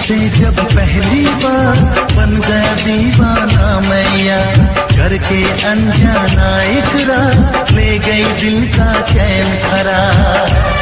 से जब पहली बार बन गया दीवाना मैया, करके अनजाना इकरार ले गई दिल का चैन करार।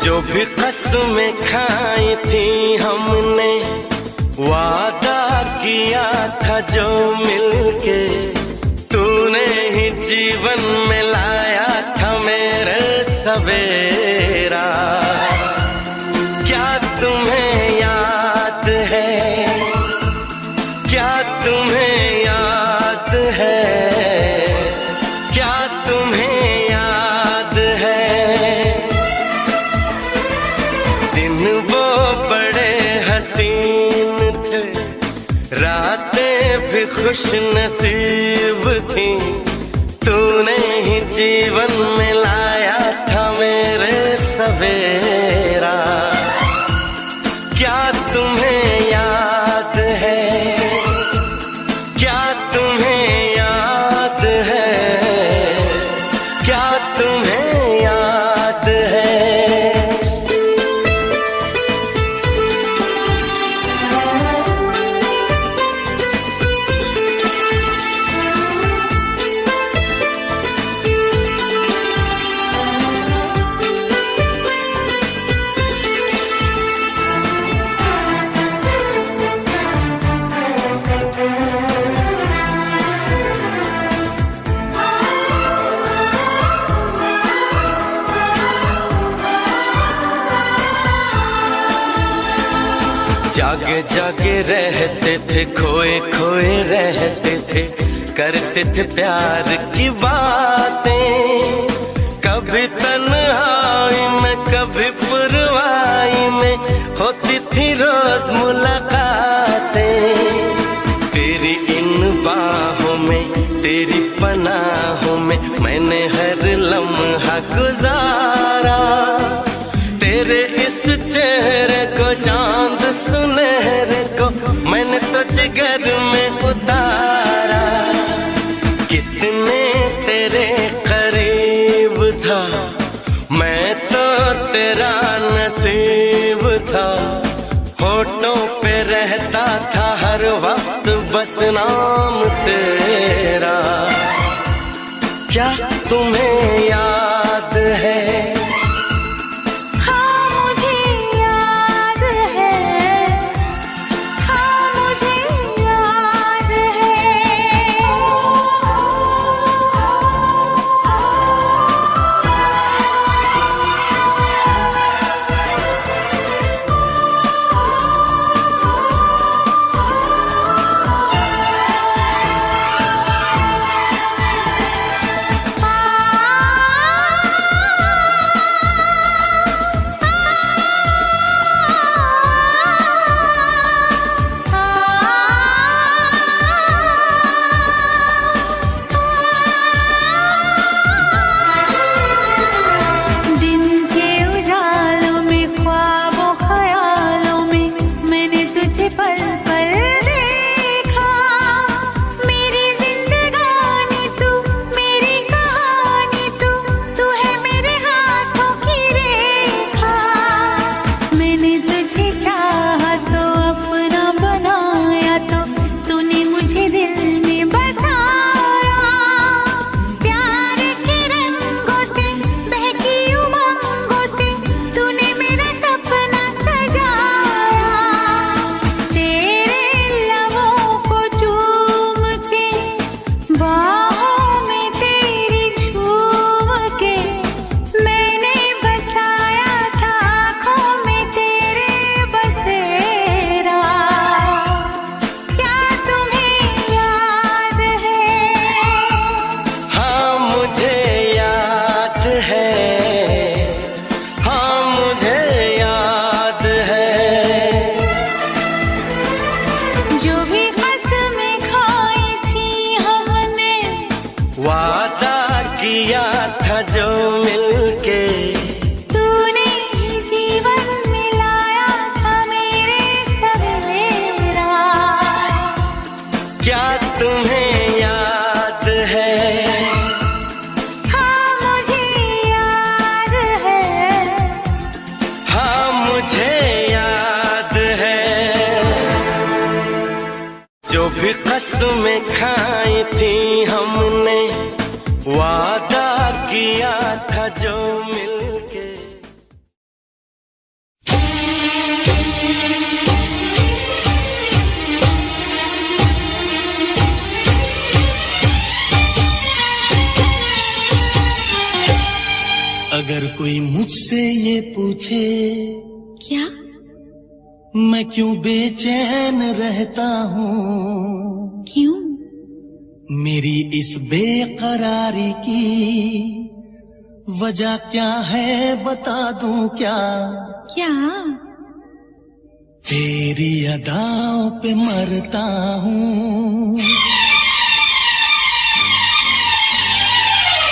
जो भी कसमें खाई थी हमने, वादा किया था जो मिलके, तूने ही जीवन में लाया था मेरे सवेरा। क्या तुम्हें याद है, क्या तुम्हें याद है, क्या तुम्हें याद है, दिन वो बड़े हसीन थे, रातें भी खुश नसीब थी, तूने ही जीवन में लाया था मेरे सवेरा। क्या तुम्हें याद है, क्या तुम्हें याद है, क्या तुम्हें याद है। जागे जागे रहते थे, खोए खोए रहते थे, करते थे प्यार की बातें, कभी तन्हाई में कभी पुरवाई में होती थी रोज मुलाकातें। तेरी इन बाहों में, तेरी पनाहों में मैंने हर लम्हा गुजारा, तेरे इस चेहरे को, चांद सुनहरे को मैंने तो जिगर में उतारा। कितने तेरे करीब था, मैं तो तेरा नसीब था, होठों पे रहता था हर वक्त बस नाम तेरा। क्या तुम्हें याद है, वादा किया था जो मिलके, तूने ही जीवन में लाया था मेरे सवेरा। क्या तुम्हें याद है, हाँ मुझे याद है, हाँ मुझे याद है। जो भी कसमें खाई थी हमने, वादा किया था जो मिलके। मुझसे ये पूछे क्या? मैं क्यों बेचैन रहता हूँ, क्यों? मेरी इस बेकरारी की वजह क्या है बता दूं क्या? क्या? तेरी अदाओं पे मरता हूँ,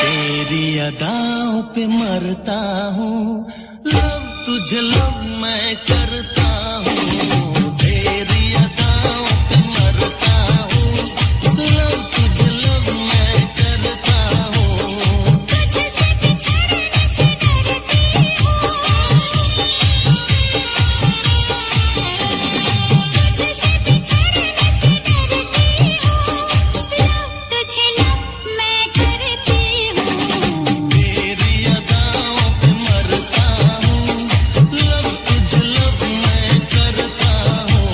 तेरी अदाओं पे मरता हूँ, लव तुझे लव मैं करता हूँ, तेरी अदाओं पे मरता हूँ, लव तुझे लव मैं करता हूँ। तुझसे बिछड़ने से डरती हूँ, तुझसे बिछड़ने से डरती हूँ, लव तुझे लव मैं करती हूँ। तेरी अदाओं पे मरता हूँ, लव तुझे लव मैं करता हूँ,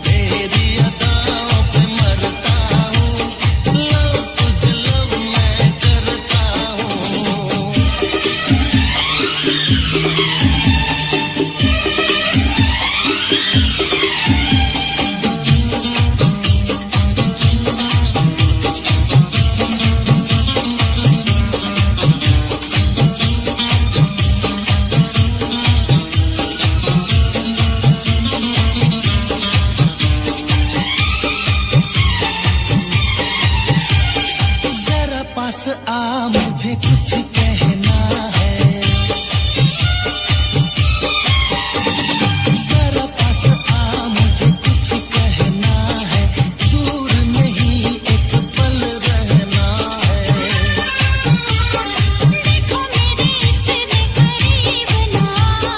तेरी अदाओं पे मरता हूँ, लव तुझे लव मैं करता हूँ। जरा पास आ मुझे कुछ कहना है, जरा पास आ मुझे कुछ कहना है, दूर नहीं एक पल रहना है। देखो मेरे इतने करीब ना आओ,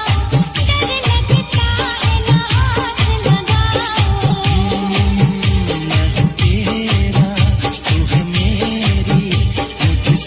डर लगता है ना हाथ लगाओ। मैं तेरा तू है मेरी, मुझसे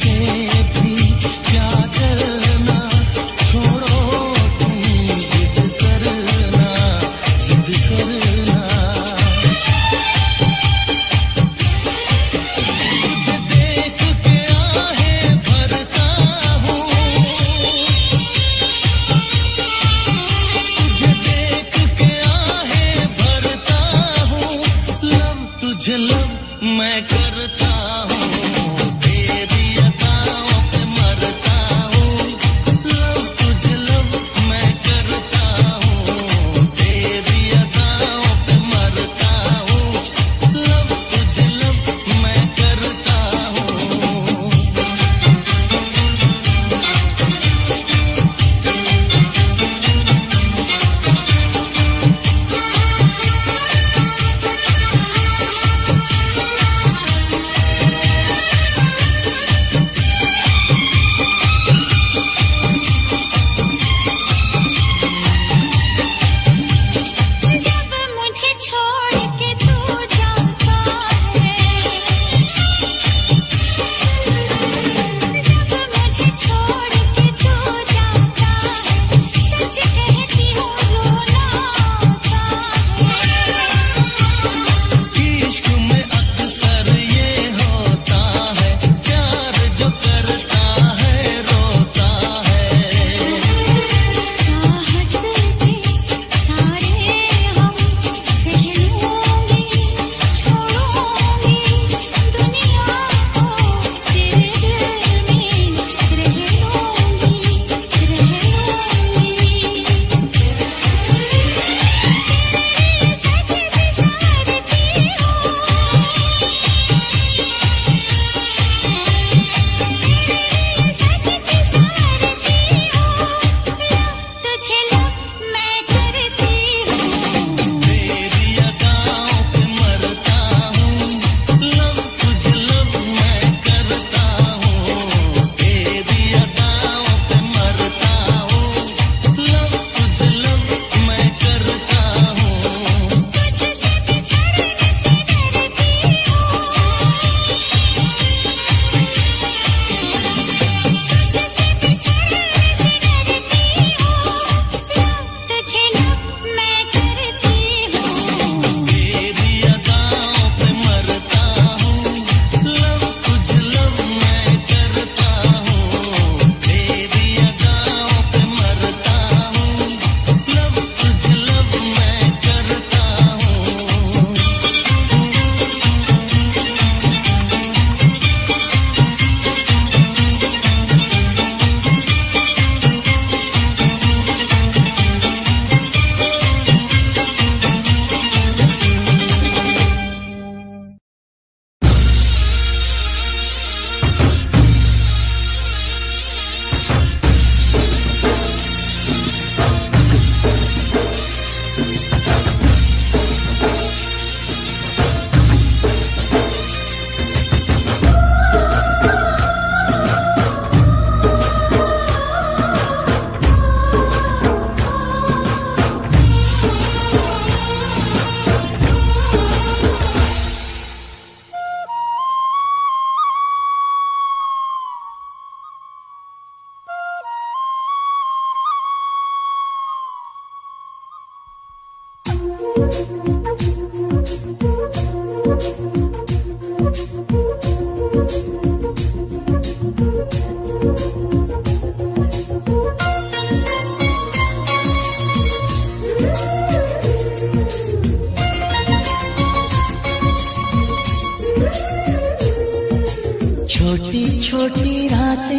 छोटी छोटी रातें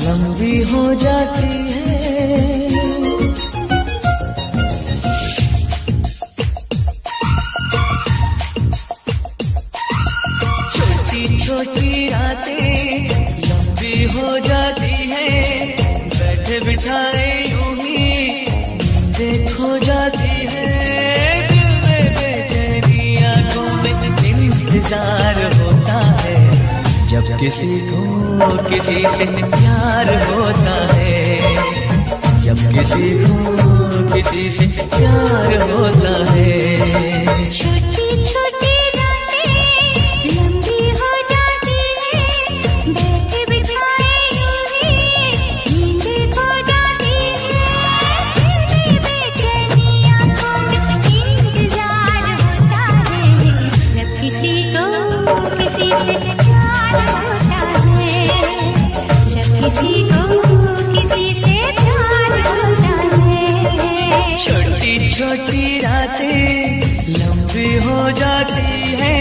लंबी हो जाती है, छोटी छोटी रातें लंबी हो जाती है, बैठे बिठाए यूं ही नींदें खो जाती है, दिल में बेचैनी आंखों में इंतजार होता है, जब किसी को किसी से प्यार होता है, जब किसी को किसी से प्यार होता है। छोटी छोटी रातें लंबी हो जाती है, बैठे बिठाए यूं ही नींदें खो जाती है, दिल में बेचैनी आंखों में इंतजार होता है, जब किसी को किसी से प्यार होता है, जब किसी को किसी से प्यार होता है। छोटी छोटी रातें लंबी हो जाती है।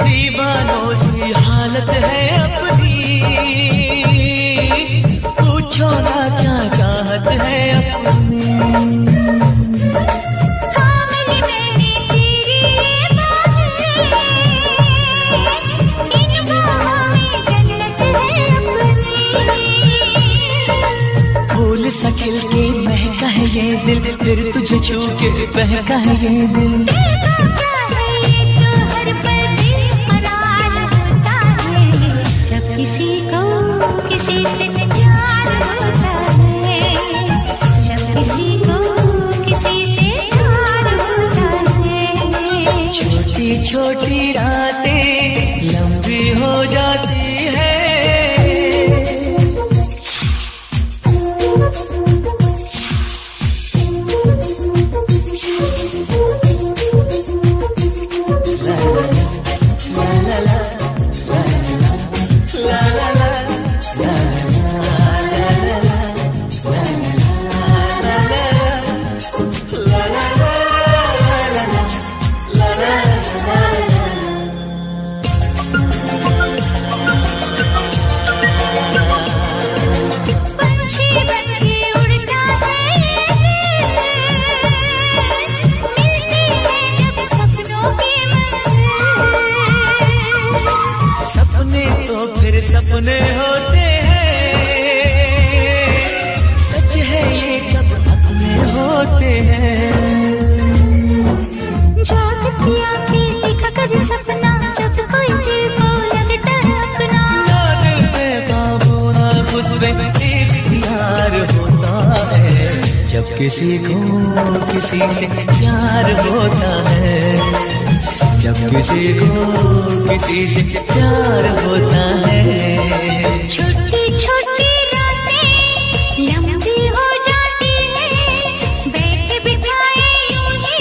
दीवानों सी हालत है अपनी, पूछो ना क्या चाहत है अपनी। थामली मैंने तेरी बाहें, इन बाहों में जन्नत है अपनी। फूल सा खिल के महका है ये दिल, फिर तुझे छू के बहका है ये दिल। किसी को किसी से प्यार होता है, जब किसी को किसी से प्यार होता है। छोटी छोटी रातें लंबी हो जाती है। सपने होते हैं, सच है ये कब अपने होते हैं। जागती आंखें देखा कर सपना, जब कोई दिल को लगता है अपना। ना दिल पे काबू ना खुद पे इख्तियार होता है, जब किसी को किसी से प्यार होता है, जब किसी को किसी से प्यार होता है। छोटी छोटी रातें लंबी हो जाती है, बैठे बिठाए यूं ही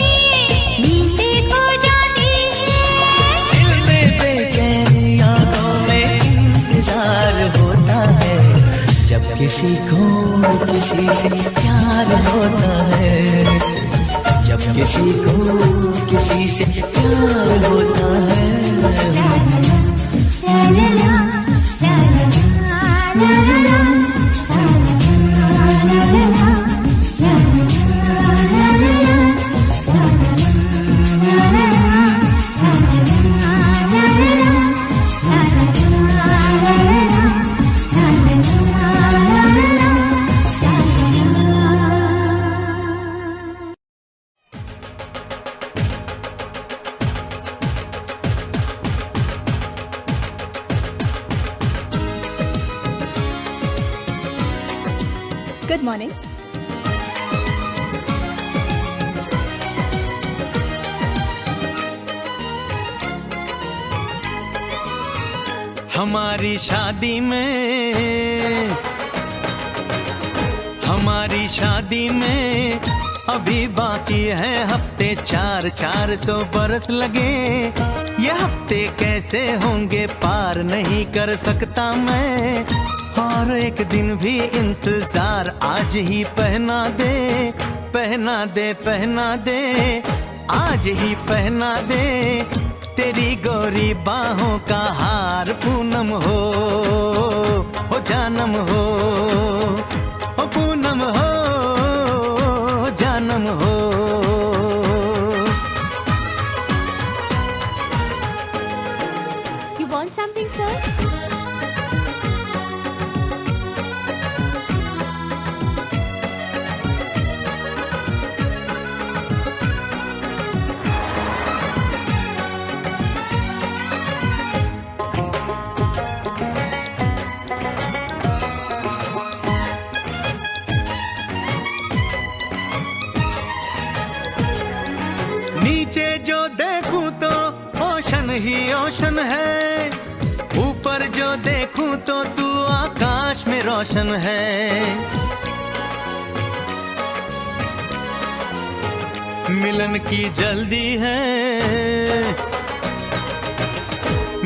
नींदें खो जाती है, दिल में बेचैनी आंखों में इंतजार होता है, जब किसी को किसी से प्यार होता है, जब किसी को किसी से प्यार होता है। La morning. हमारी शादी में अभी बाकी है हफ्ते 400 बरस लगे। ये हफ्ते कैसे होंगे पार नहीं कर सकता मैं, और एक दिन भी इंतजार आज ही पहना दे, पहना दे, पहना दे, आज ही पहना दे तेरी गोरी बाहों का हार। पूनम हो जानम हो, पूनम हो जानम हो। You want something, sir? नीचे जो देखूं तो ओशन ही ओशन है, ऊपर जो देखूं तो तू आकाश में रोशन है। मिलन की जल्दी है,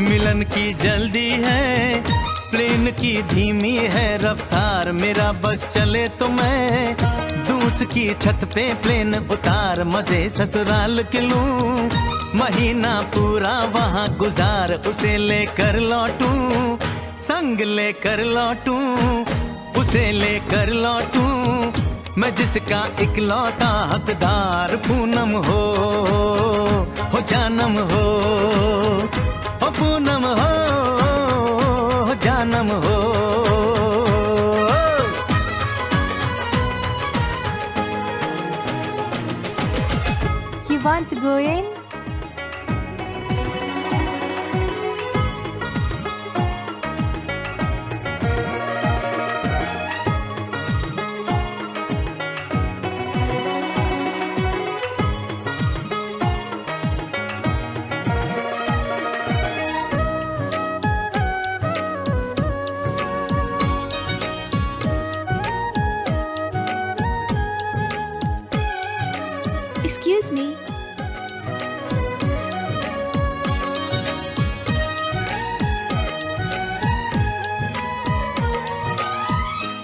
मिलन की जल्दी है, प्लेन की धीमी है रफ्तार। मेरा बस चले तो मैं दूस की छत पे प्लेन उतार, मजे ससुराल के लूं, महीना पूरा वहाँ गुजार। उसे लेकर लौटूं, संग लेकर लौटूं, उसे लेकर लौटूं, मैं जिसका इकलौता हकदार। पूनम हो जानम हो, पूनम हो जानम हो। You want to go in? Excuse me.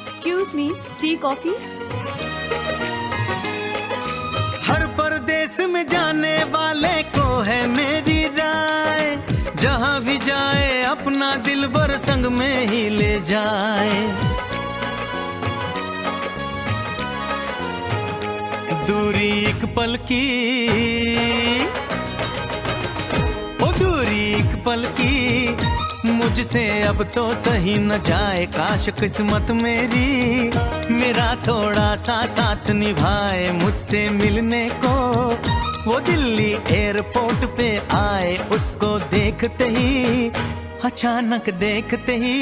Excuse me. Tea, coffee? हर परदेस में जाने वाले को है मेरी राय, जहाँ भी जाए अपना दिलबर संग में ही ले जाए। दूरी एक पल की, ओ दूरी एक पल की, मुझसे अब तो सही न जाए। काश किस्मत मेरी मेरा थोड़ा सा साथ निभाए, मुझसे मिलने को वो दिल्ली एयरपोर्ट पे आए। उसको देखते ही, अचानक देखते ही,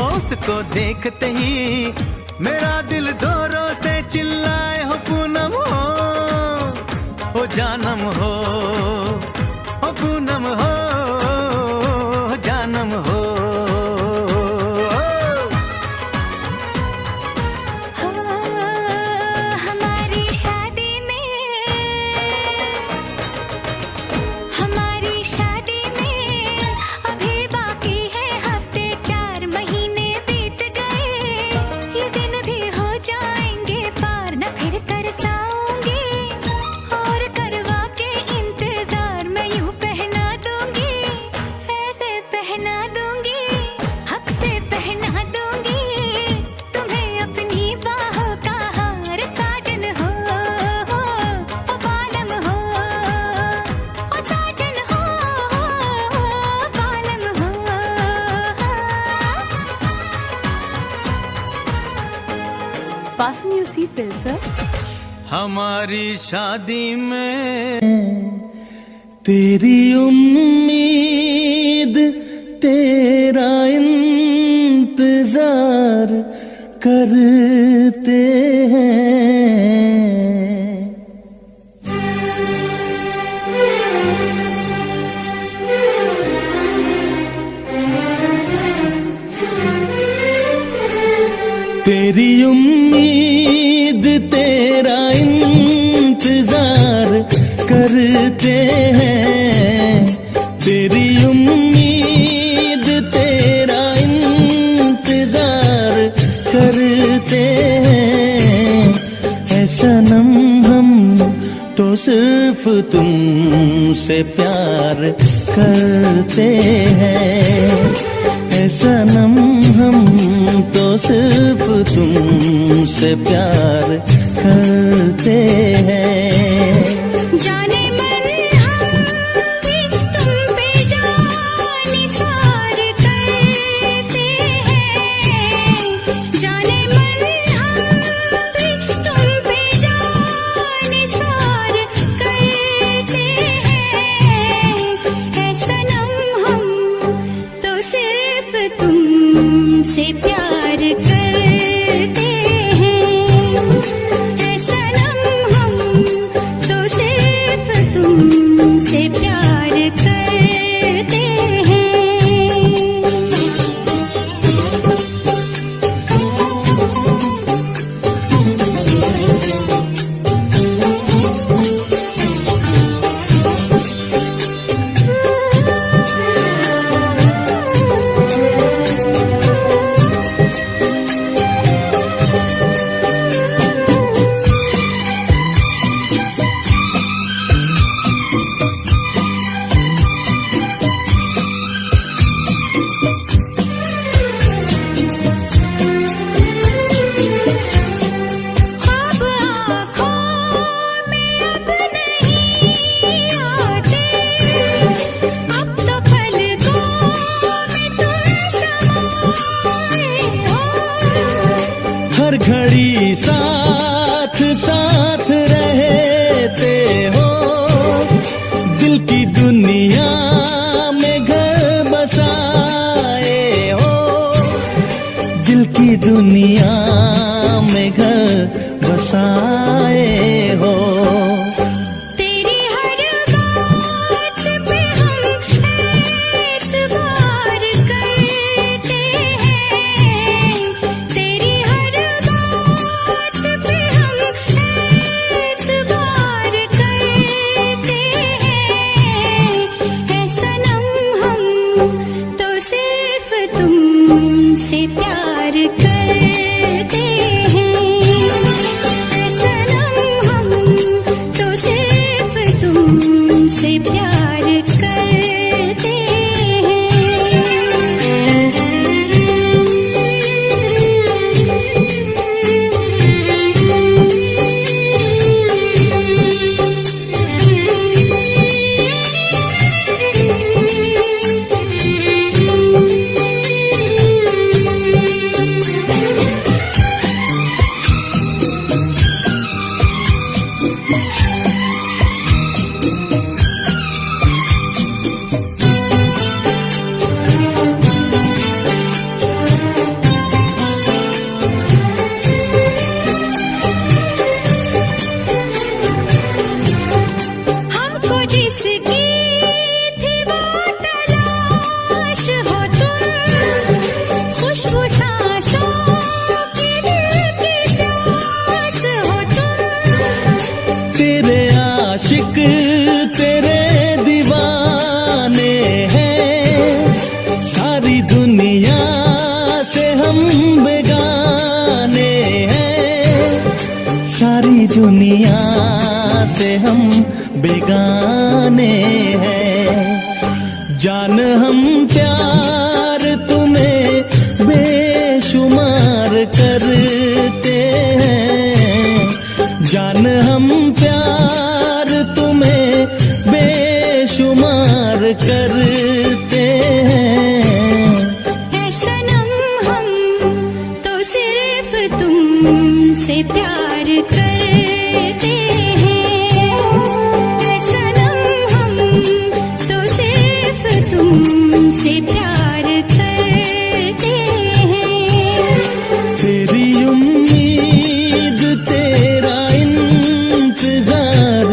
उसको देखते ही मेरा दिल जोरों से चिल्लाए, हो पूनम हो जानम हो, पूनम हो जानम हो। हमारी शादी में अभी बाकी है हफ्ते 4 महीने बीत गए। ये दिन भी हो जाएंगे पार, न फिर तरसाऊंगी और करवा के इंतजार मैं यूं पहना दूंगी, ऐसे पहना दूंगी, हक से पहना दूंगी तुम्हें अपनी बाहों का हार। साजन हो ओ बालम हो, ओ साजन हो बालम हो। Fasten your seatbelt, sir. हमारी शादी में तेरी उम्मीद, तेरा इंतजार करते करते हैं, तेरी उम्मीद तेरा इंतजार करते हैं। ऐ सनम हम तो सिर्फ तुमसे प्यार करते हैं। ऐ सनम हम तो सिर्फ तुमसे प्यार करते हैं। जाने मन हम भी तुम पे जान निसार करते हैं। जाने मन हम भी तुम पे जान निसार करते हैं। ऐ सनम हम तो सिर्फ तुमसे प्यार करते हैं। ऐ सनम हम तो सिर्फ तुमसे प्यार करते हैं। ख्वाब आँखों में अब नहीं आते, अब तो पलकों में तुम समाए हो। हर घड़ी साथ साथ रहते हो, दिल की दुनिया में घर बसाए हो। दिल की दुनिया में घर बसाए हो। तेरी हर बात पे हम एतबार करते हैं। तेरी हर बात पे हम एतबार करते हैं। ऐ सनम हम तो सिर्फ तुमसे प्यार करते हैं। ऐ सनम हम तो सिर्फ तुमसे प्यार करते हमको जिसकी थी वो तलाश हो तुम, खुशबू सांसों की दिल की प्यास हो तुम। तेरे आशिक तेरे दीवाने हैं, सारी दुनिया से हम बेगाने हैं। सारी दुनिया से हम बेगाने हैं। जान हम प्यार तुम्हें बेशुमार करते हैं। जान हम प्यार तुम्हें बेशुमार करते हैं। ऐ सनम हम तो सिर्फ तुमसे प्यार करते हैं। ऐ सनम हम तो सिर्फ तुमसे प्यार करते हैं। तेरी उम्मीद तेरा इंतजार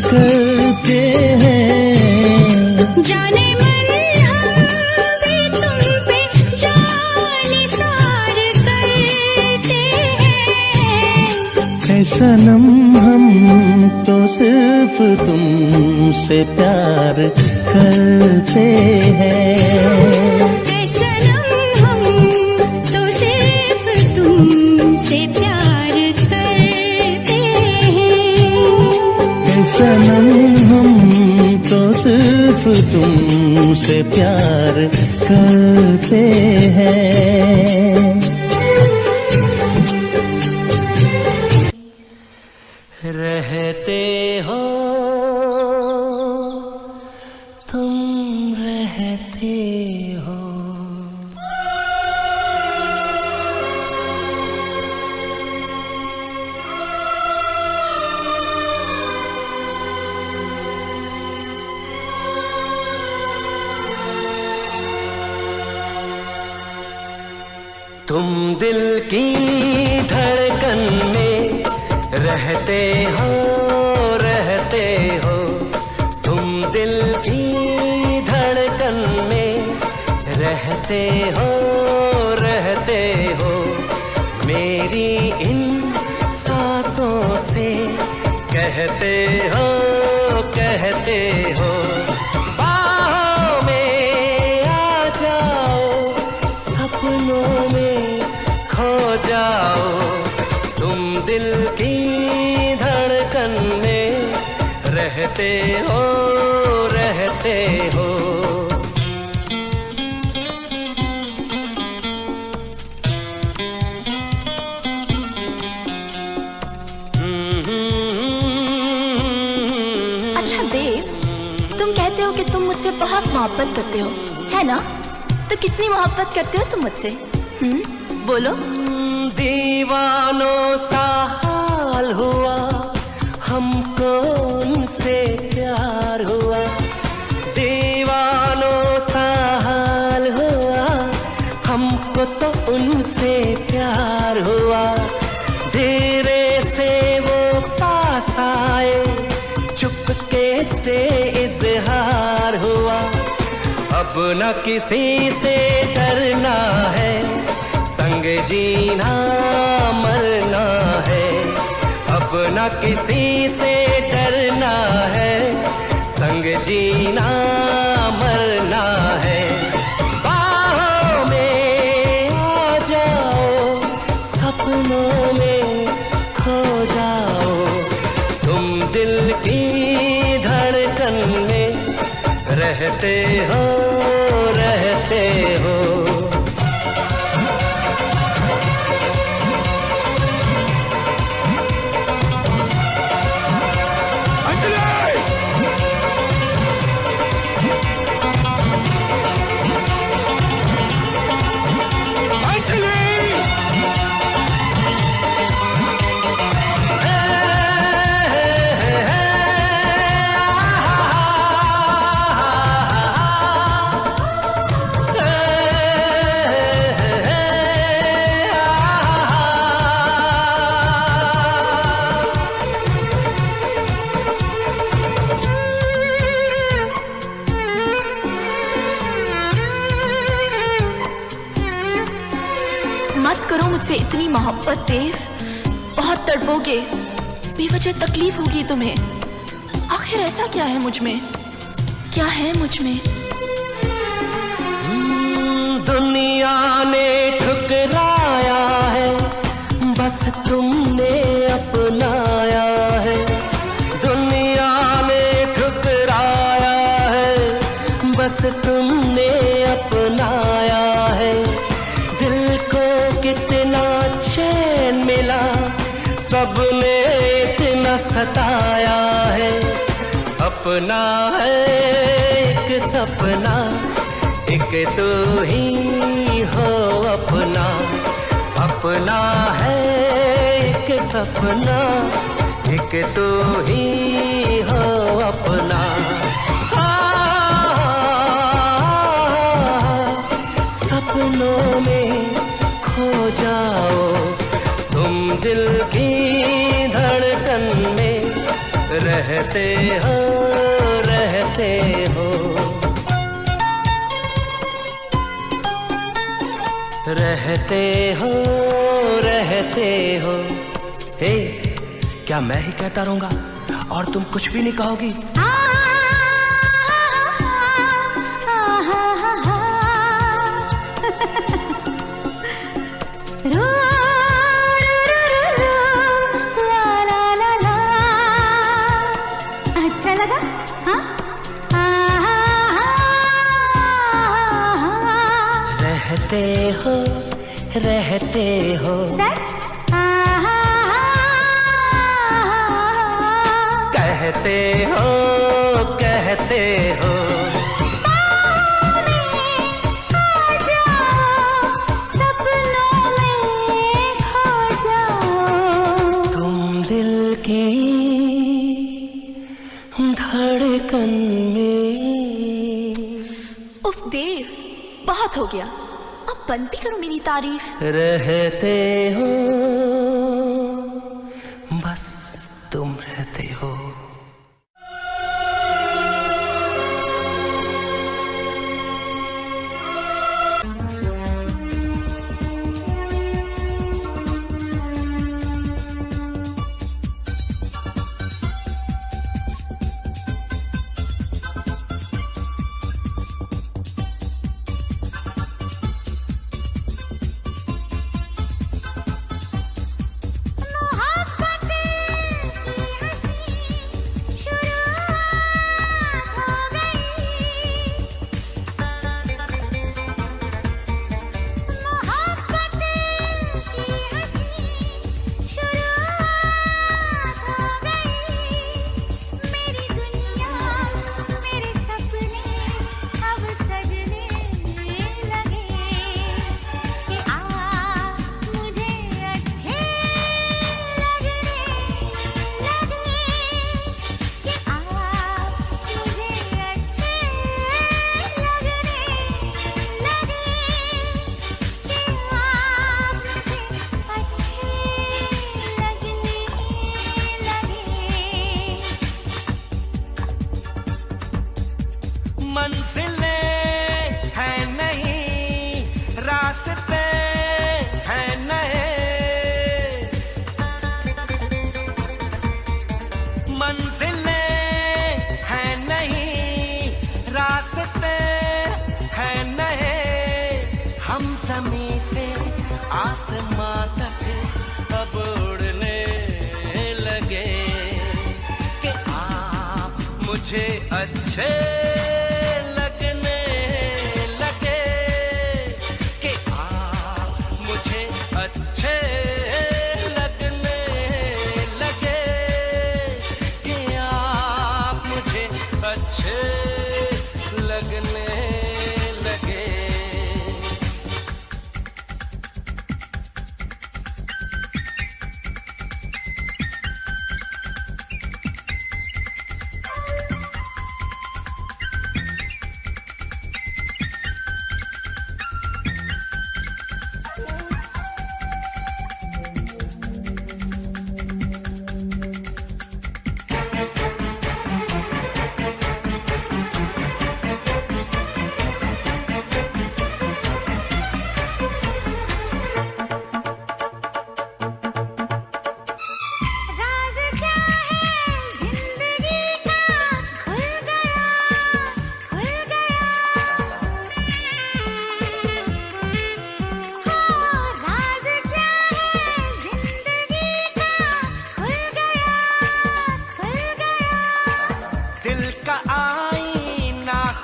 करते हैं। जाने मन हम भी तुम पे जान निसार करते हैं। ऐ सनम हम तो सिर्फ तुमसे प्यार करते हैं। सनम हम तो सिर्फ तुमसे प्यार करते हैं। सनम हम तो सिर्फ तुमसे प्यार करते हैं। रहते हो तुम, रहते हो। तुम दिल की धड़कन में रहते हो, रहते हो। तुम दिल की धड़कन में रहते हो, रहते हो। मेरी इन सांसों से कहते हो, कहते हो। बाहों में आ जाओ, सपनों में खो जाओ। तुम दिल की धड़कन में रहते हो, रहते हो। अच्छा देव, तुम कहते हो कि तुम मुझसे बहुत मोहब्बत करते हो, है ना? तो कितनी मोहब्बत करते हो तुम मुझसे? बोलो। दीवानों सा हाल हुआ हमको, उनसे प्यार हुआ। दीवानों सा हाल हुआ हमको, तो उनसे प्यार हुआ। धीरे से वो पास आए, चुपके से इजहार हुआ। अब न किसी से डरना है, संग जीना मरना है। अब न किसी से डरना है, संग जीना मरना है। बाहों में आ जाओ, सपनों में खो जाओ। तुम दिल की धड़कन में रहते हो, रहते हो। मत करो मुझसे इतनी मोहब्बत देव, बहुत तड़पोगे, बेवजह तकलीफ होगी तुम्हें। आखिर ऐसा क्या है मुझ में, क्या है मुझ में? दुनिया ने ठुकराया है, बस तुमने अपनाया है। दुनिया ने ठुकराया है, बस तुमने अपनाया है। दिल को कितना चैन मिला, सबने इतना सताया है। अपना है एक सपना, एक तो ही हो अपना। अपना है एक सपना, एक तो ही हो अपना। सपनों में खो जाओ, तुम दिल की धड़कन में रहते हो, रहते हो। रहते हो, रहते हो। हे क्या मैं ही कहता रहूंगा और तुम कुछ भी नहीं कहोगी? अच्छा लगा? हाँ? रहते हो सच? कहते हो सपनों में खो जाओ, तुम दिल की धड़कन में। उफ देव, बहुत हो गया, अब बंद भी करो मेरी तारीफ। रहते हो, बस तुम रहते हो। मंजिलें हैं नहीं, रास्ते हैं नए, मंजिलें हैं नहीं, रास्ते हैं नए। हम ज़मीं से आसमां तक अब उड़ने लगे कि आप मुझे अच्छे लगने लगे, कि आप मुझे अच्छे लगने लगे, कि आप मुझे अच्छे लगने लगे।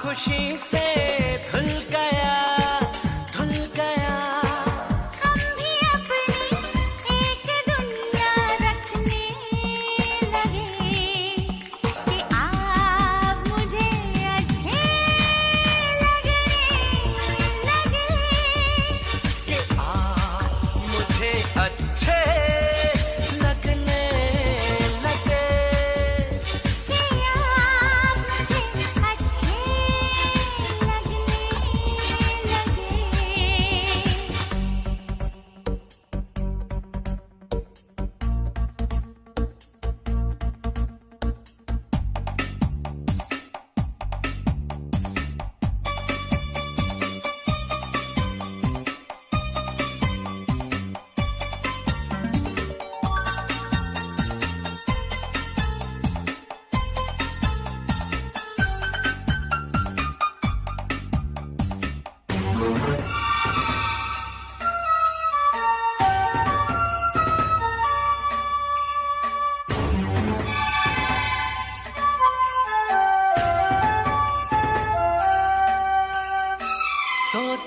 खुशी से धुल गया, धुल गया। हम भी अपनी एक दुनिया रखने लगे कि आप मुझे अच्छे लगने लगे, कि आप मुझे अच्छे लगने लगे, कि आप मुझे अच्छे लगने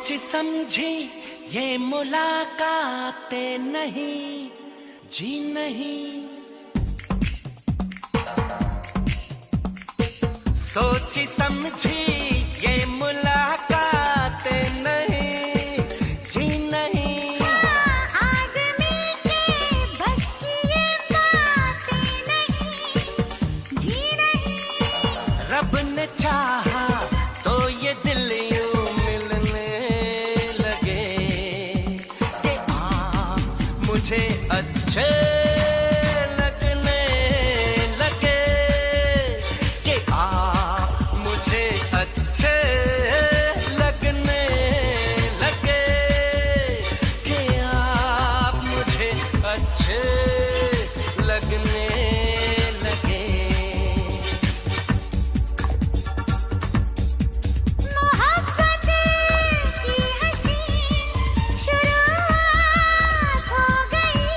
सोची समझी ये मुलाकातें नहीं, जी नहीं। सोची समझी ये मुलाकातें नहीं, जी नहीं। आदमी के बस की ये बातें नहीं, जी नहीं। रब ने चाहा तो ये दिल यूं मिलने लगे कि मुझे अच्छे लगने लगे, कि मुझे अच्छे लगने लगे, कि आप मुझे अच्छे लगने लगे। मोहब्बत की हसीन शुरुआत हो गई,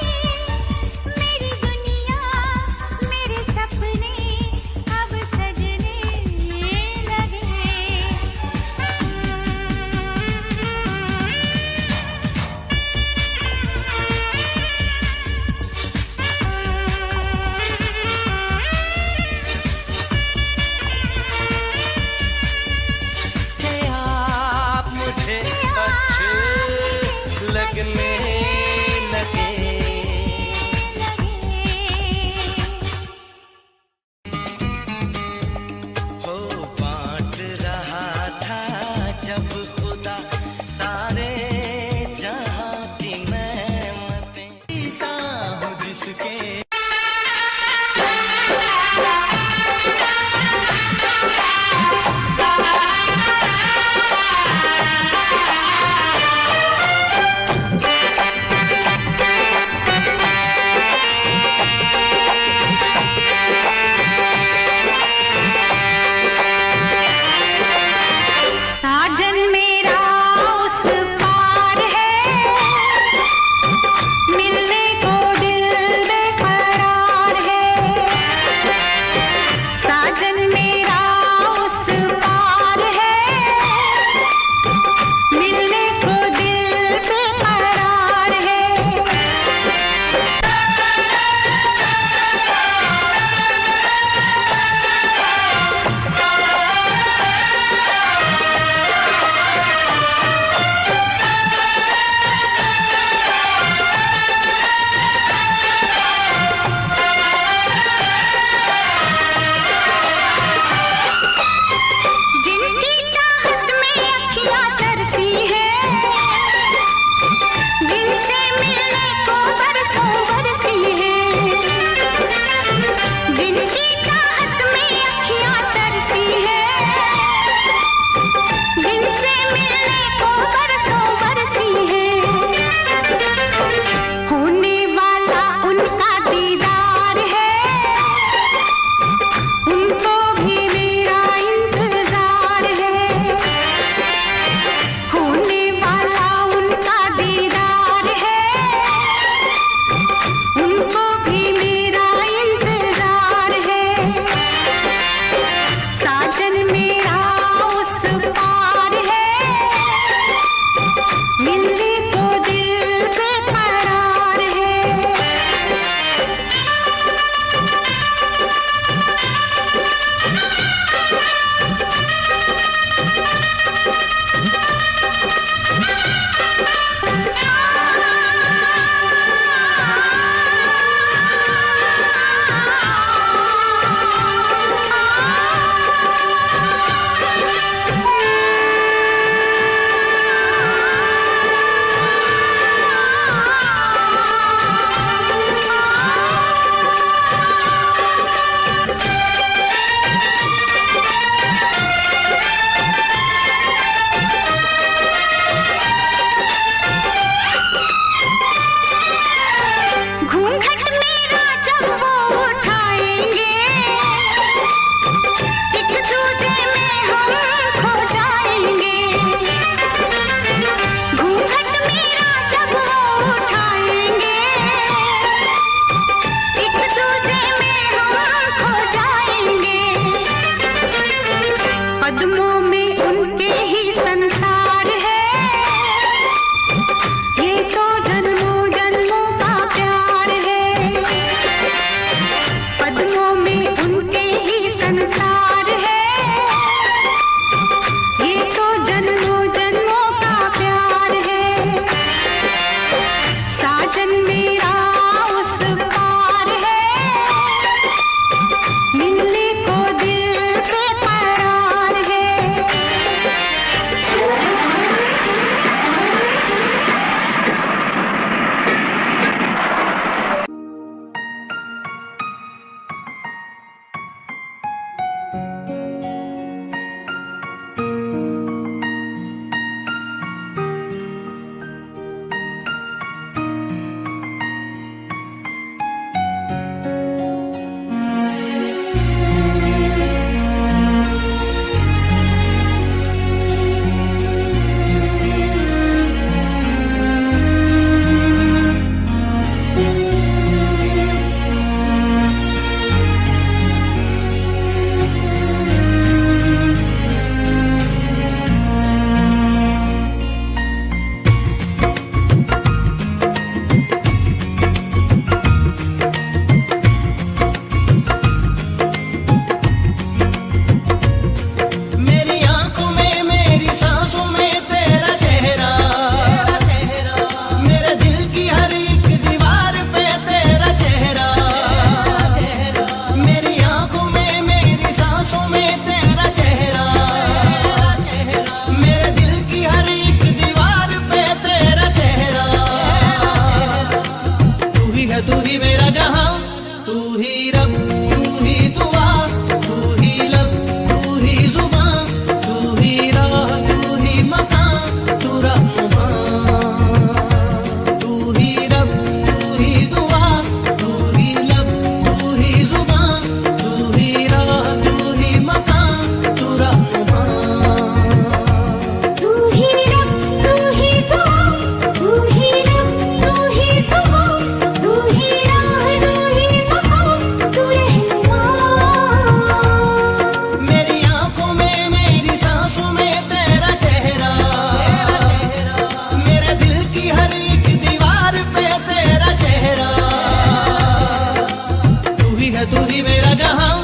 ही मेरा जहां,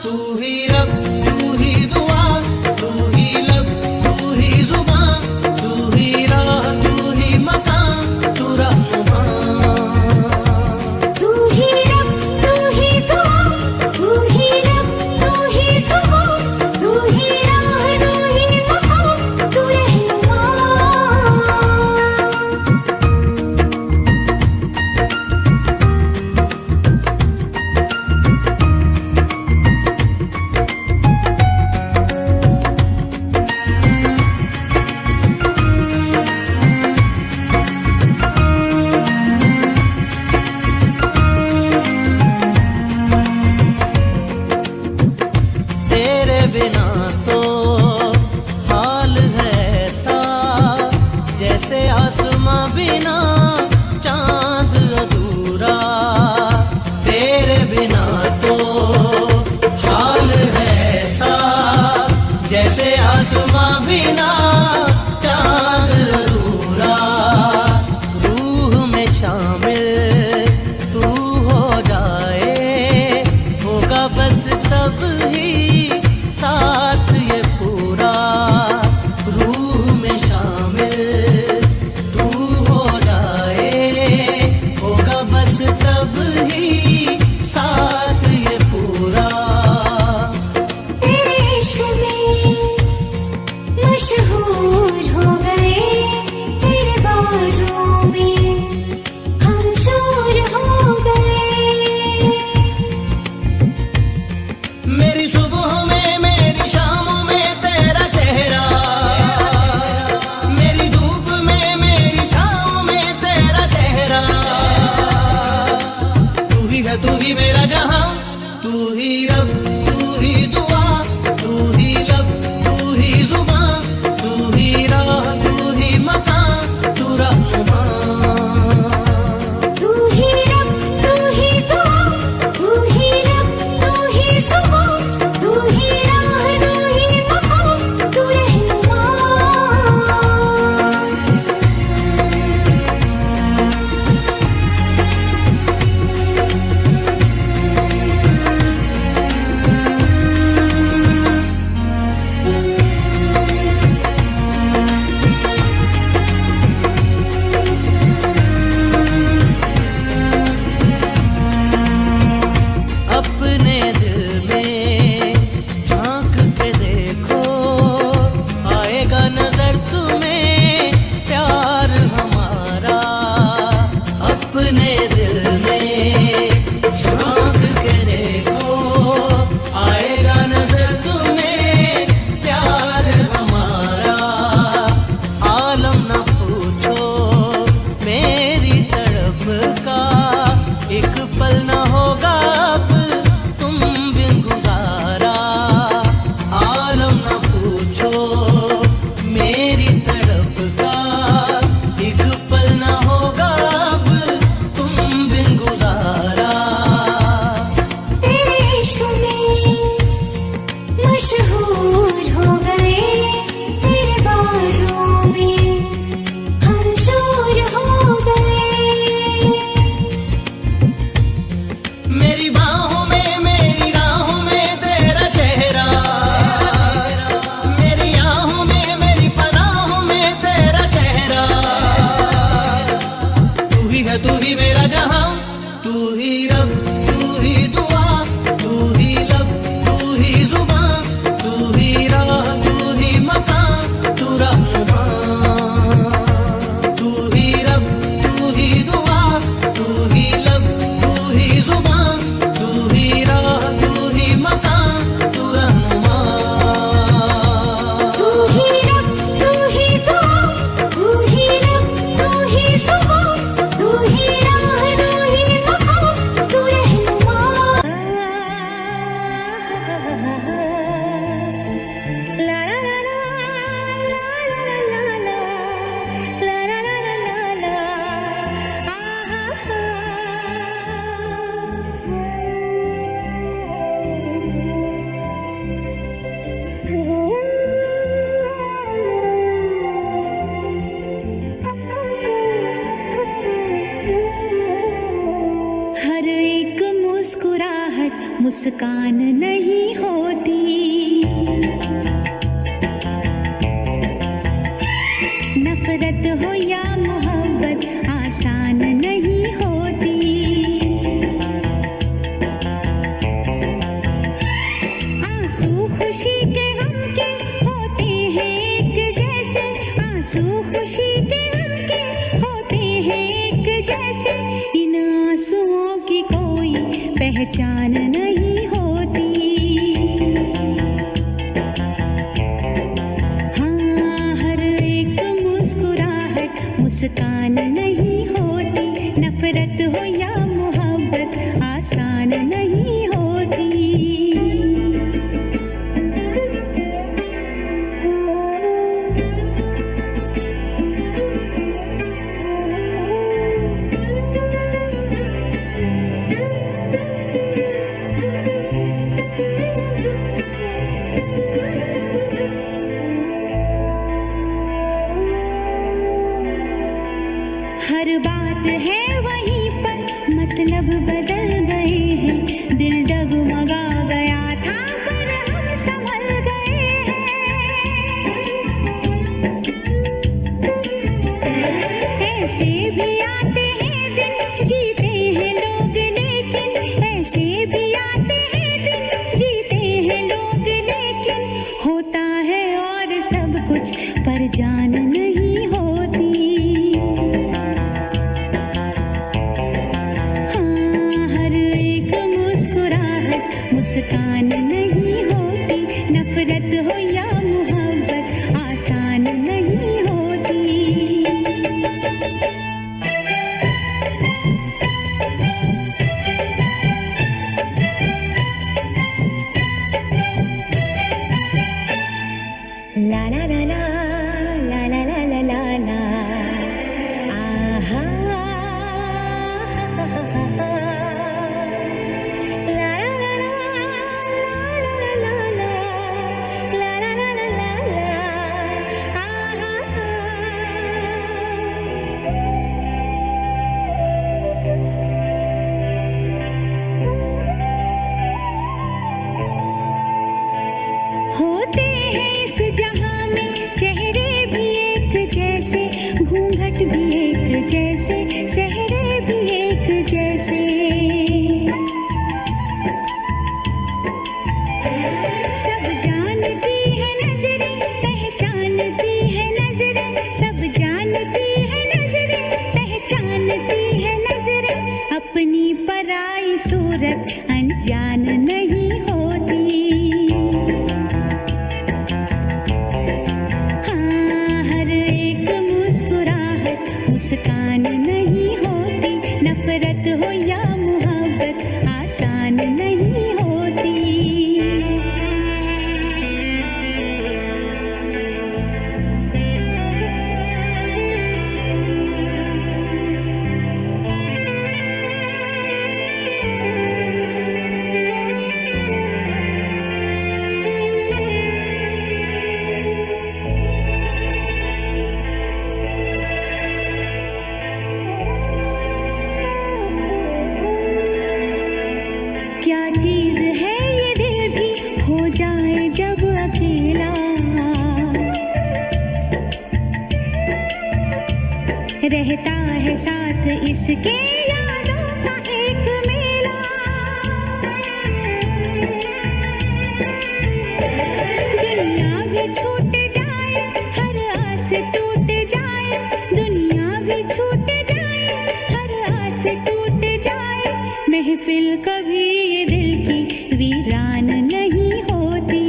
तू ही रब, तू ही दुआ, तू ही लब, तू ही जुबान, तू ही राह, तू ही मकान, तू रहनुमा। तू ही रब, तू ही दुआ, तू ही लब, तू ही जुबान, तू ही राह, तू ही मकान, तू रहनुमा। मुस्कान नहीं होती। नफरत हो या मोहब्बत आसान नहीं होती। आंसू खुशी के गम के होते हैं एक जैसे, आंसू खुशी के गम के होते हैं एक जैसे। इन आंसुओं की कोई पहचान नहीं होती। हाँ, हर एक मुस्कुराहट मुस्कान नहीं होती। नफरत हो या मोहब्बत आसान नहीं होती। हर बात है वहीं पर, मतलब बदल गए हैं। दिल डगमगा गया था पर हम संभल गए हैं। ऐसे भी आते हैं दिन, जीते हैं लोग लेकिन। ऐसे भी आते हैं दिन, जीते हैं लोग लेकिन। होता है और सब कुछ पर जान नहीं होती। मुस्कान नहीं होती। नफरत हो या मोहब्बत आसान नहीं होती। ला ला ला ला ला ला ला ला ला ला आहा हा हा हा हा। होते हैं इस जहां में चेहरे भी एक जैसे, घूंघट भी एक जैसे, चेहरे भी एक जैसे। सब जानती है नजरें, पहचानती है नजरें। सब जानती है नजरें, पहचानती है नजरें। अपनी पराई सूरत अनजान नहीं होती। मुस्कान नहीं होती। नफरत हो या मोहब्बत आसान नहीं होती। क्या चीज है ये दिल भी हो जाए जब अकेला। रहता है साथ इसके यादों का एक मेला। दुनिया भी छूट जाए, हर आस टूट जाए। दुनिया भी छूट जाए, हर आस टूट जाए। महफिल कभी ये दिल की वीरान नहीं होती।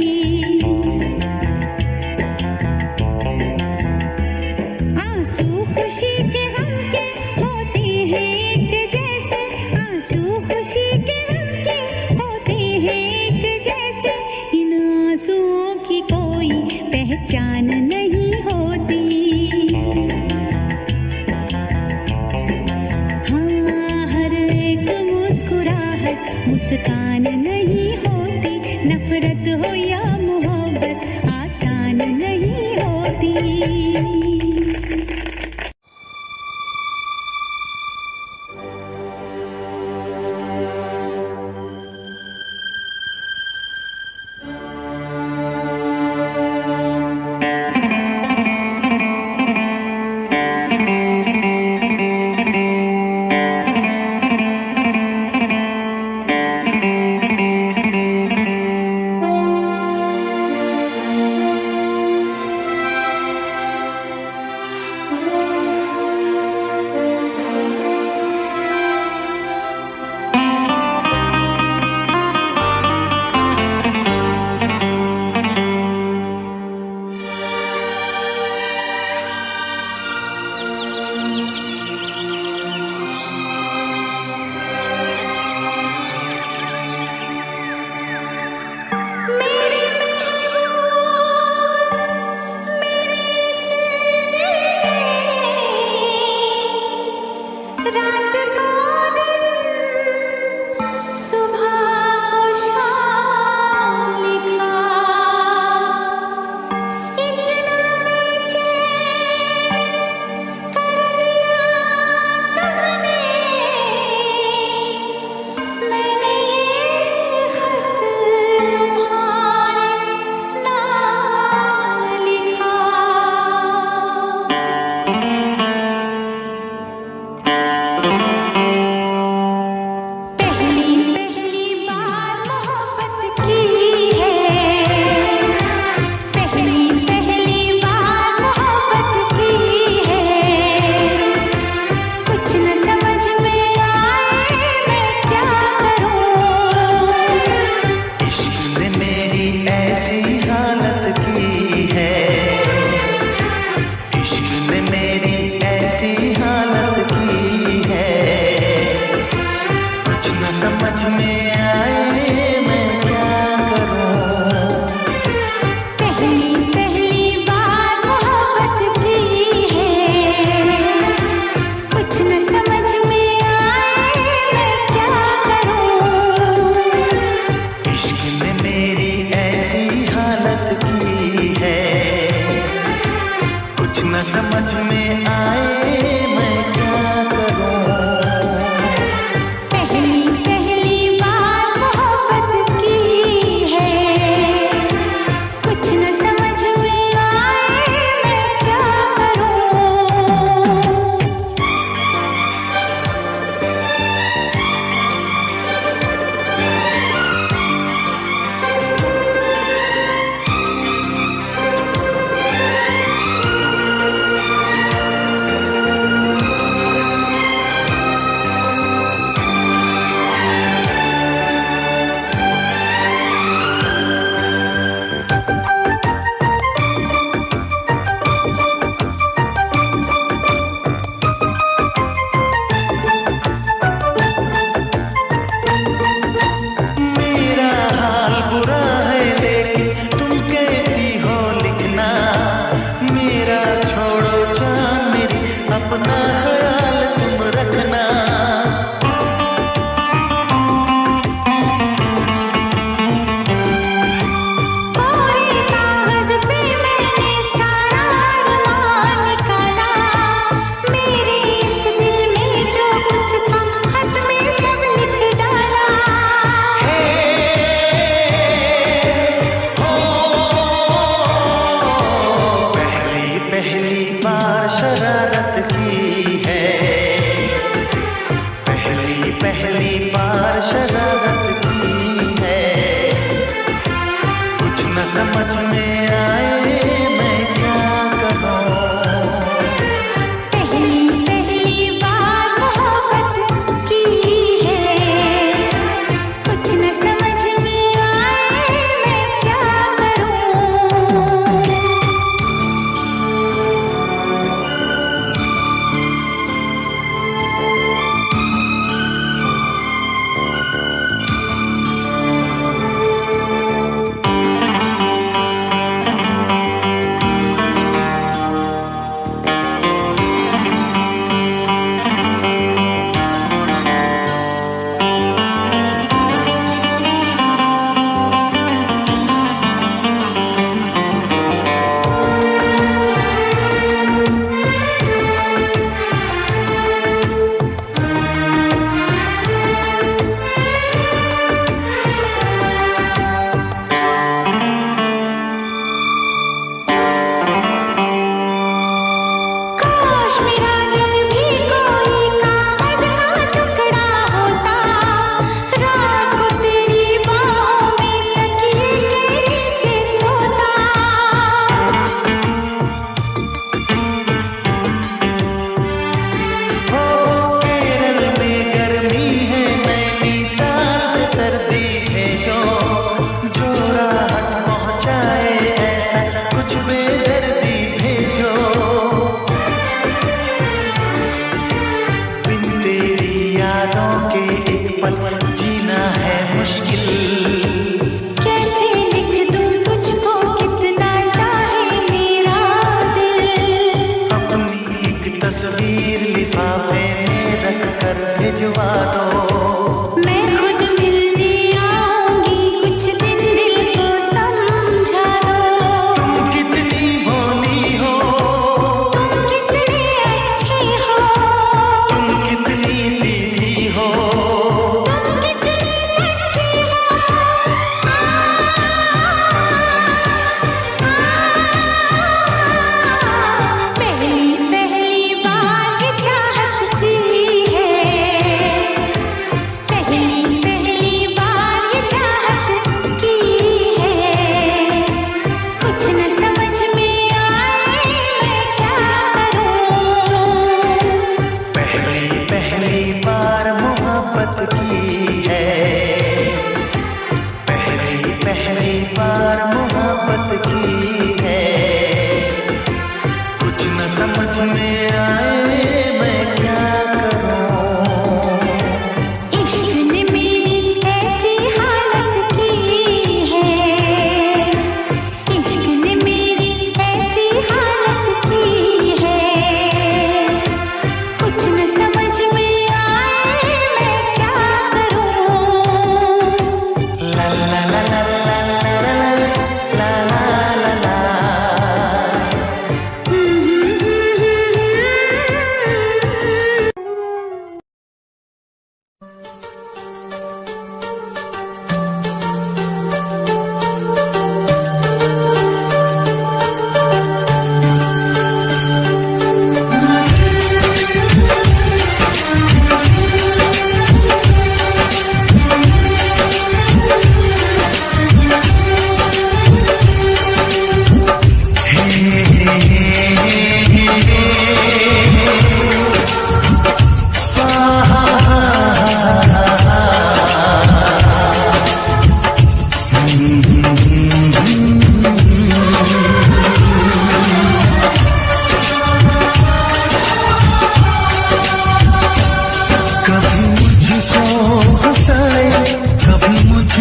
आंसू खुशी के गम के होते हैं एक जैसे, आंसू खुशी के गम के होते हैं एक जैसे। इन आंसुओं की कोई पहचान नहीं होती। हाँ, हर एक मुस्कुराहट मुस्कान नहीं होती। नफरत हो या मोहब्बत आसान नहीं होती।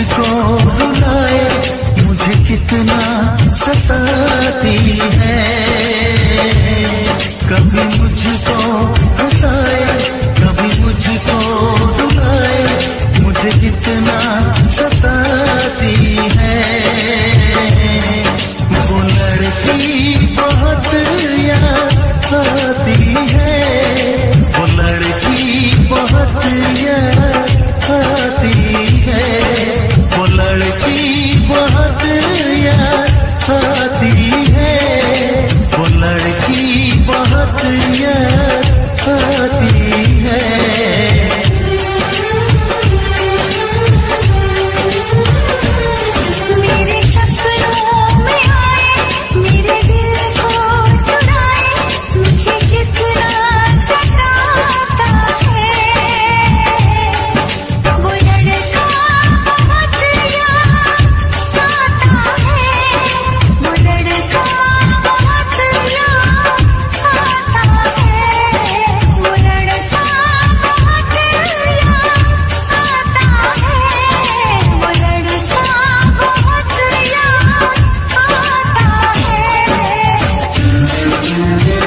मुझको रुलाए, मुझे कितना सताती है। कभी मुझको हंसाए, कभी मुझको रुलाए, मुझे कितना सताती है। वो लड़की बहुत याद आती है, वो लड़की बहुत याद आती है, वो लड़की बहुत याद आती है, वो लड़की बहुत याद आती है। मेरे सपनों में आए, मेरे दिल को चुराए, मुझे कितना सताता है। वो लड़का बहुत याद आता है, वो लड़का बहुत याद आता है, वो लड़का बहुत याद आता है, वो लड़का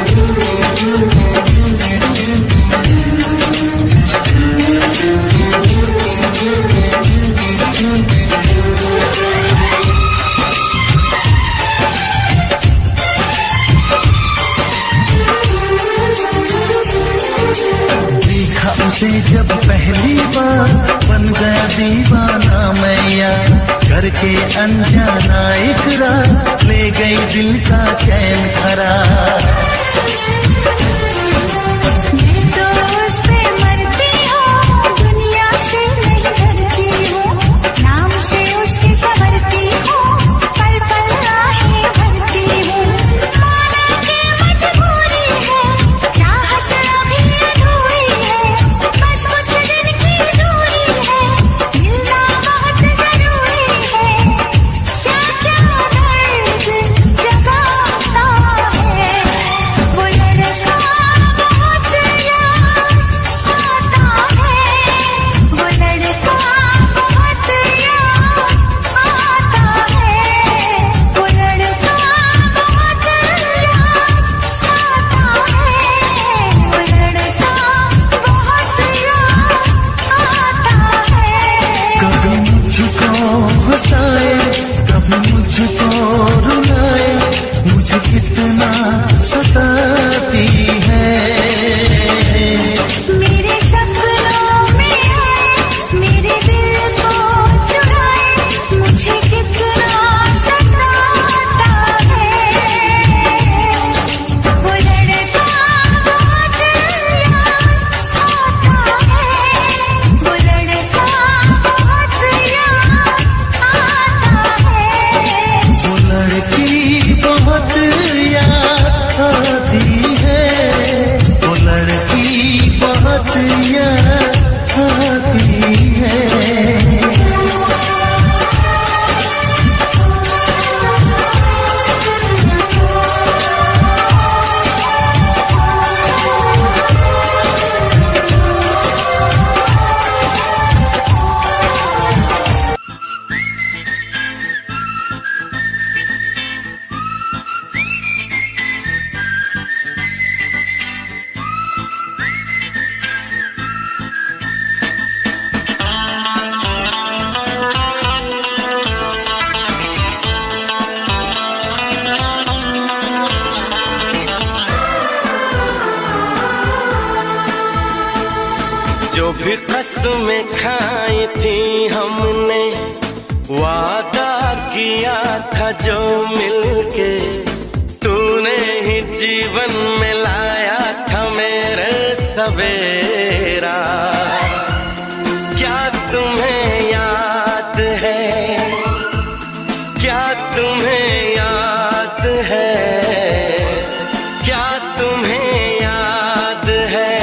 बहुत देखा उसे जब पहली बार, बन गया दीवाना मैं यार। करके अनजाना इकरार, ले गई दिल का चैन करार। मैं तो उस पे मरती हूँ, दुनिया से नहीं डरती हूँ, नाम से उसकी संवरती हूँ, पल पल राहें भरती हूँ। माना कि मजबूरी है, चाहत अभी अधूरी है, बस कुछ दिन की दूरी है, मिलना बहुत जरूरी है। क्या क्या दर्द जगाता है, वो लड़का बहुत याद आता है, वो लड़का बहुत याद आता है, वो लड़का बहुत याद आता है, वो लड़का बहुत याद आता है। कभी मुझको हंसाए, कभी मुझको रुलाए, मुझे कितना सताती है। मेरे सपनों में आए, मेरे दिल को चुराए, मुझे कितना सताता है। वो लड़का बहुत याद आता है, वो लड़का बहुत याद आता है। वो लड़की बहुत याद आती है, वो लड़की बहुत याद आती है। जो भी कसमें खाई थी हमने, वादा किया था जो मिलके, तूने ही जीवन में लाया था मेरे सवेरा। क्या तुम्हें याद है, क्या तुम्हें याद है, क्या तुम्हें याद है।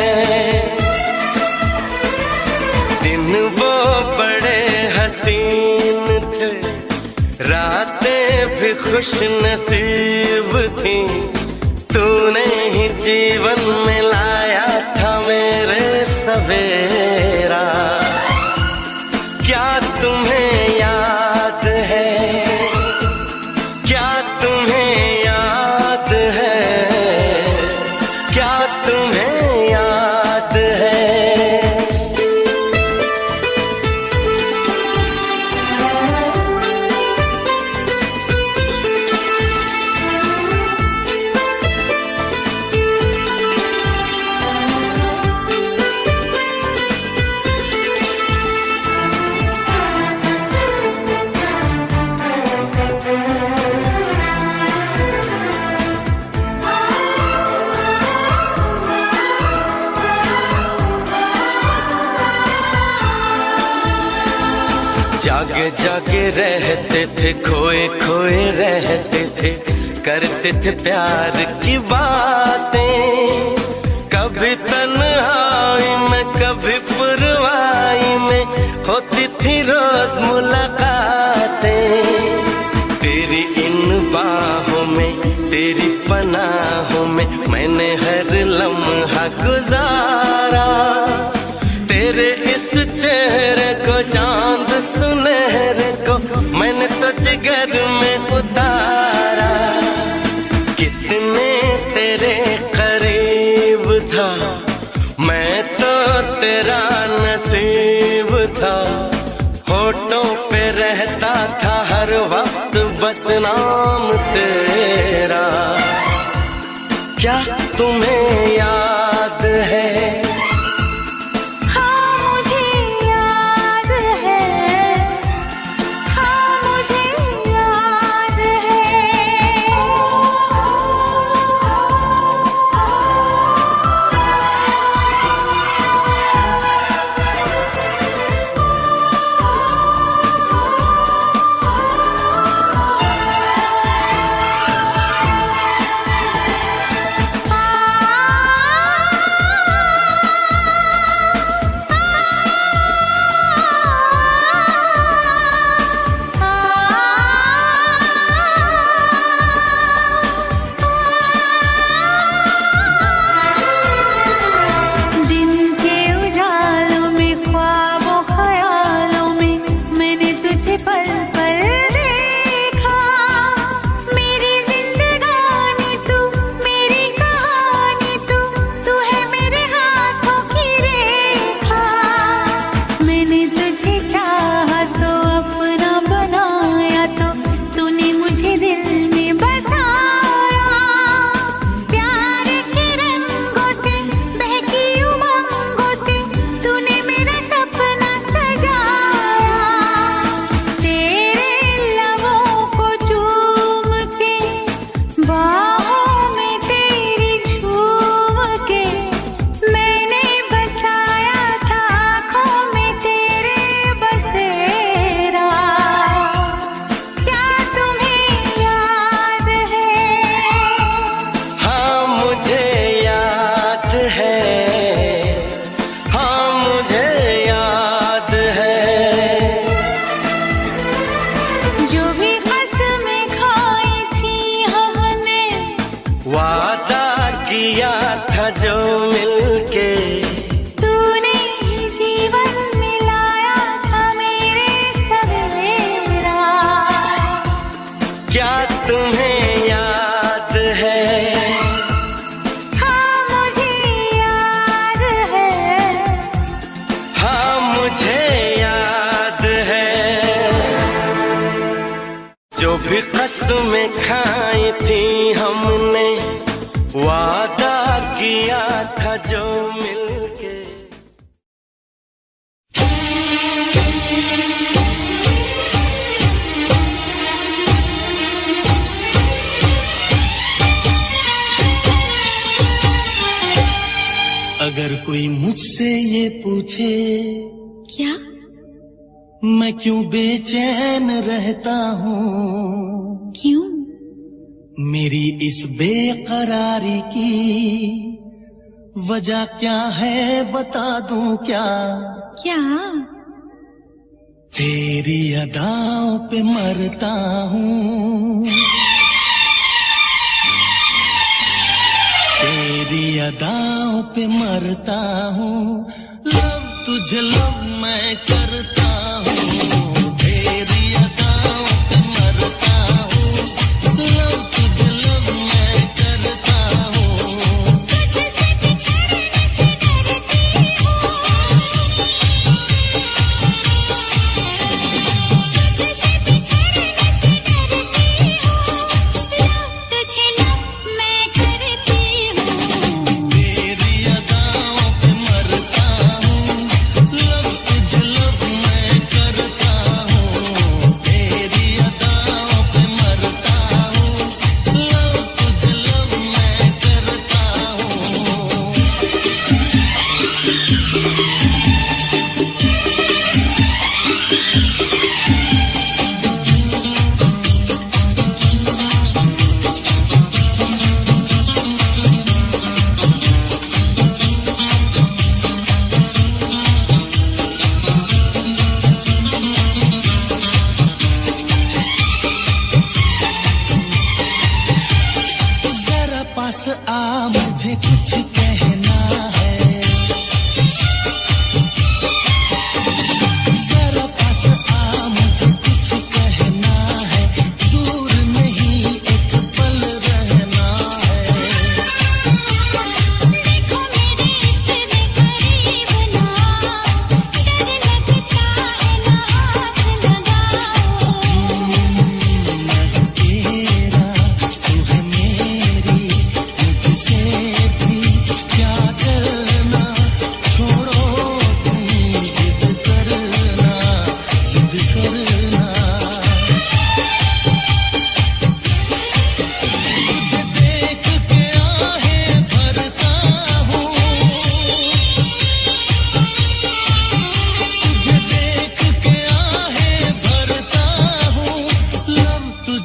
दिन वो बड़े हसीन थे, रातें भी खुश नसीब थी, तूने ही जीवन में लाया था मेरे सवेरा। क्या तुम्हें याद जागे रहते थे, खोए खोए रहते थे, करते थे प्यार की बातें। कभी तन्हाई में कभी पुरवाई में होती थी रोज मुलाकातें। तेरी इन बाहों में, तेरी पनाहों में मैंने हर लम्हा गुजारा। तेरे इस चेहरे को, चांद सुनहरे को मैंने तो जिगर में उतारा। कितने तेरे करीब था मैं, तो तेरा नसीब था। होठों पे रहता था हर वक्त बस नाम तेरा। क्या तुम्हें याद है? हाँ मुझे याद है, हाँ मुझे याद है। दिन के उजालों में, ख्वाबों ख्यालों में मैंने तुझे पल पल देखा। मेरी जिंदगानी तू, मेरी कहानी तू, तू है मेरे हाथों की रेखा। मैंने तुझे चाहा तो अपना बनाया, तो तूने मुझे दिल में बसाया। प्यार के रंगों से, बहकी उमंगों से तूने मेरा सपना सजाया। तेरे लबों को चूम के, बाहों में तेरी झूम के मैंने बसाया था आँखों में तेरे बसेरा। क्या तुम्हें याद है? हाँ मुझे याद है, हाँ मुझे याद है। जो भी कसमें खाई थी हमने, वादा किया था जो मिलके, तूने ही जीवन मिलाया था मेरे सवेरा। क्या तुम्हें याद है? हाँ मुझे याद है, हाँ मुझे याद है। जो भी कसमें खाई थी हमने, वादा किया था जो मिलके। अगर कोई मुझसे ये पूछे क्या? मैं क्यों बेचैन रहता हूँ, क्यों? मेरी इस बेकरारी की वजह क्या है बता दूं क्या? क्या? तेरी अदाओं पे मरता हूँ, तेरी अदाओं पे मरता हूँ। लव तुझे लव मैं करता हूँ, तेरी अदाओं पे मरता हूँ। लव तुझे लव मैं करता हूँ। तुझसे बिछड़ने से डरती हूँ, तुझसे बिछड़ने से डरती हूँ। लव तुझे लव मैं करती हूँ, तेरी अदाओं पे मरता हूँ। लव तुझे लव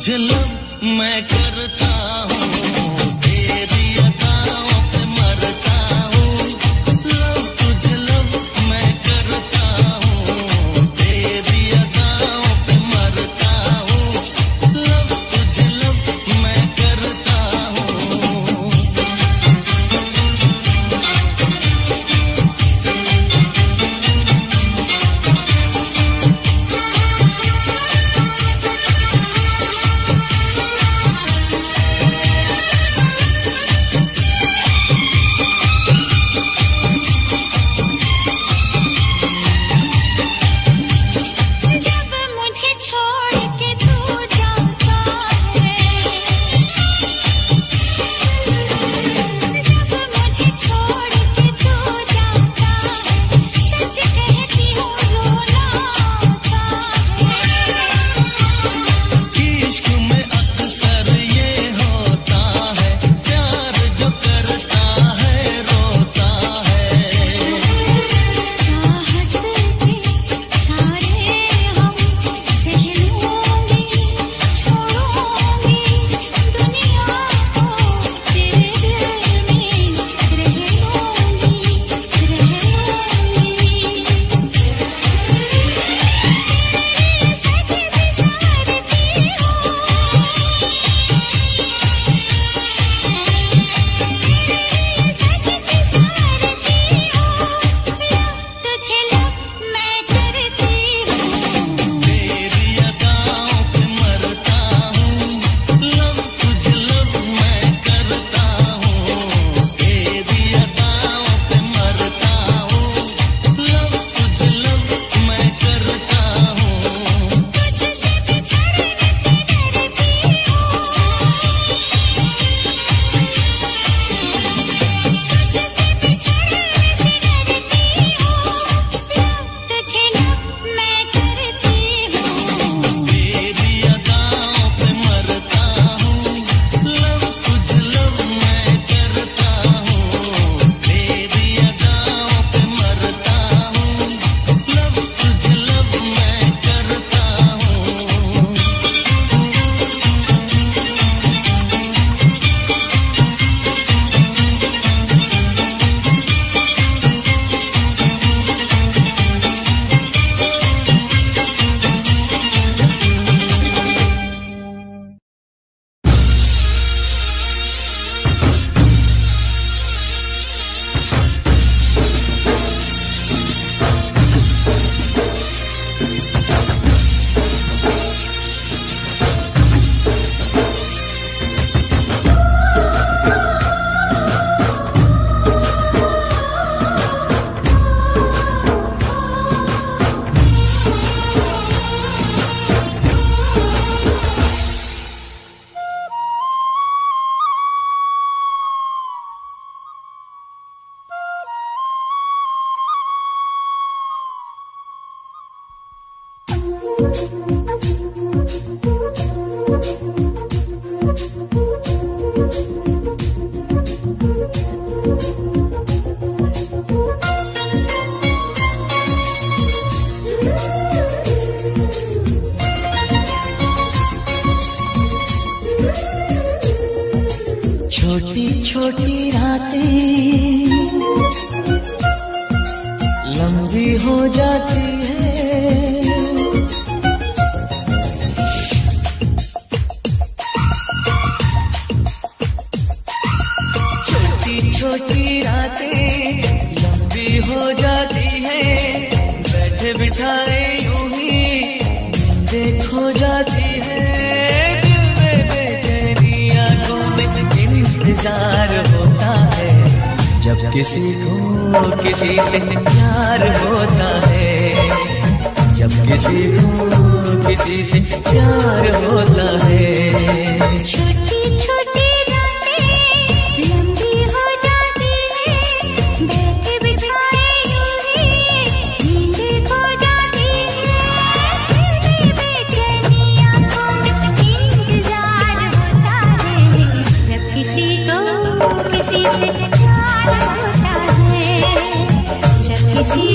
तुझे लब मैं करता हूँ, तेरी अदाओं पे मरता हूँ। लब तुझे लब मैं करता हूँ, तेरी अदाओं पे मरता हूँ। लब तुझे लब मैं करता हूँ। जब मुझे छोड़ के तू जाता है, जब मुझे छोड़ के तू जाता है, सच कहती हूँ रोना आता है। इश्क में अक्सर ये होता है, प्यार जो करता है रोता है। चाहत के सारे हम सह लूंगी, छोड़ूंगी दुनिया को, तेरे दिल में रह लूंगी, रह तुझे लब मैं करती हूँ, तेरी अदाओं पे मरता हूँ। लब तुझे लब मैं करता हूँ, तेरी अदाओं पे मरता हूँ। लब तुझे लब मैं करता हूँ। तुझसे बिछड़ने से डरती हूँ, तुझसे बिछड़ने से डरती हूँ। तुझे लब मैं करती हूँ, तेरी अदाओं पे मरता हूँ। लब तुझे लब मैं करता हूँ, तेरी अदाओं पे मरता हूँ। लब तुझे लब मैं करता हूँ। छोटी छोटी रातें लंबी हो जाती है, छोटी छोटी रातें लंबी हो जाती है, बैठे बिठाए यूं ही नींदें खो जाती है। दिल में बेचैनी, आंखों में इंतजार होता है, जब किसी को किसी से प्यार होता है, जब किसी को किसी से प्यार होता है। छोटी छोटी रातें लंबी हो जाती है, बैठे बिठाए यूं ही नींद खो जाती है। दिल में बेचैनी, आंखों में इंतजार होता है, जब किसी को किसी से प्यार होता है, जब किसी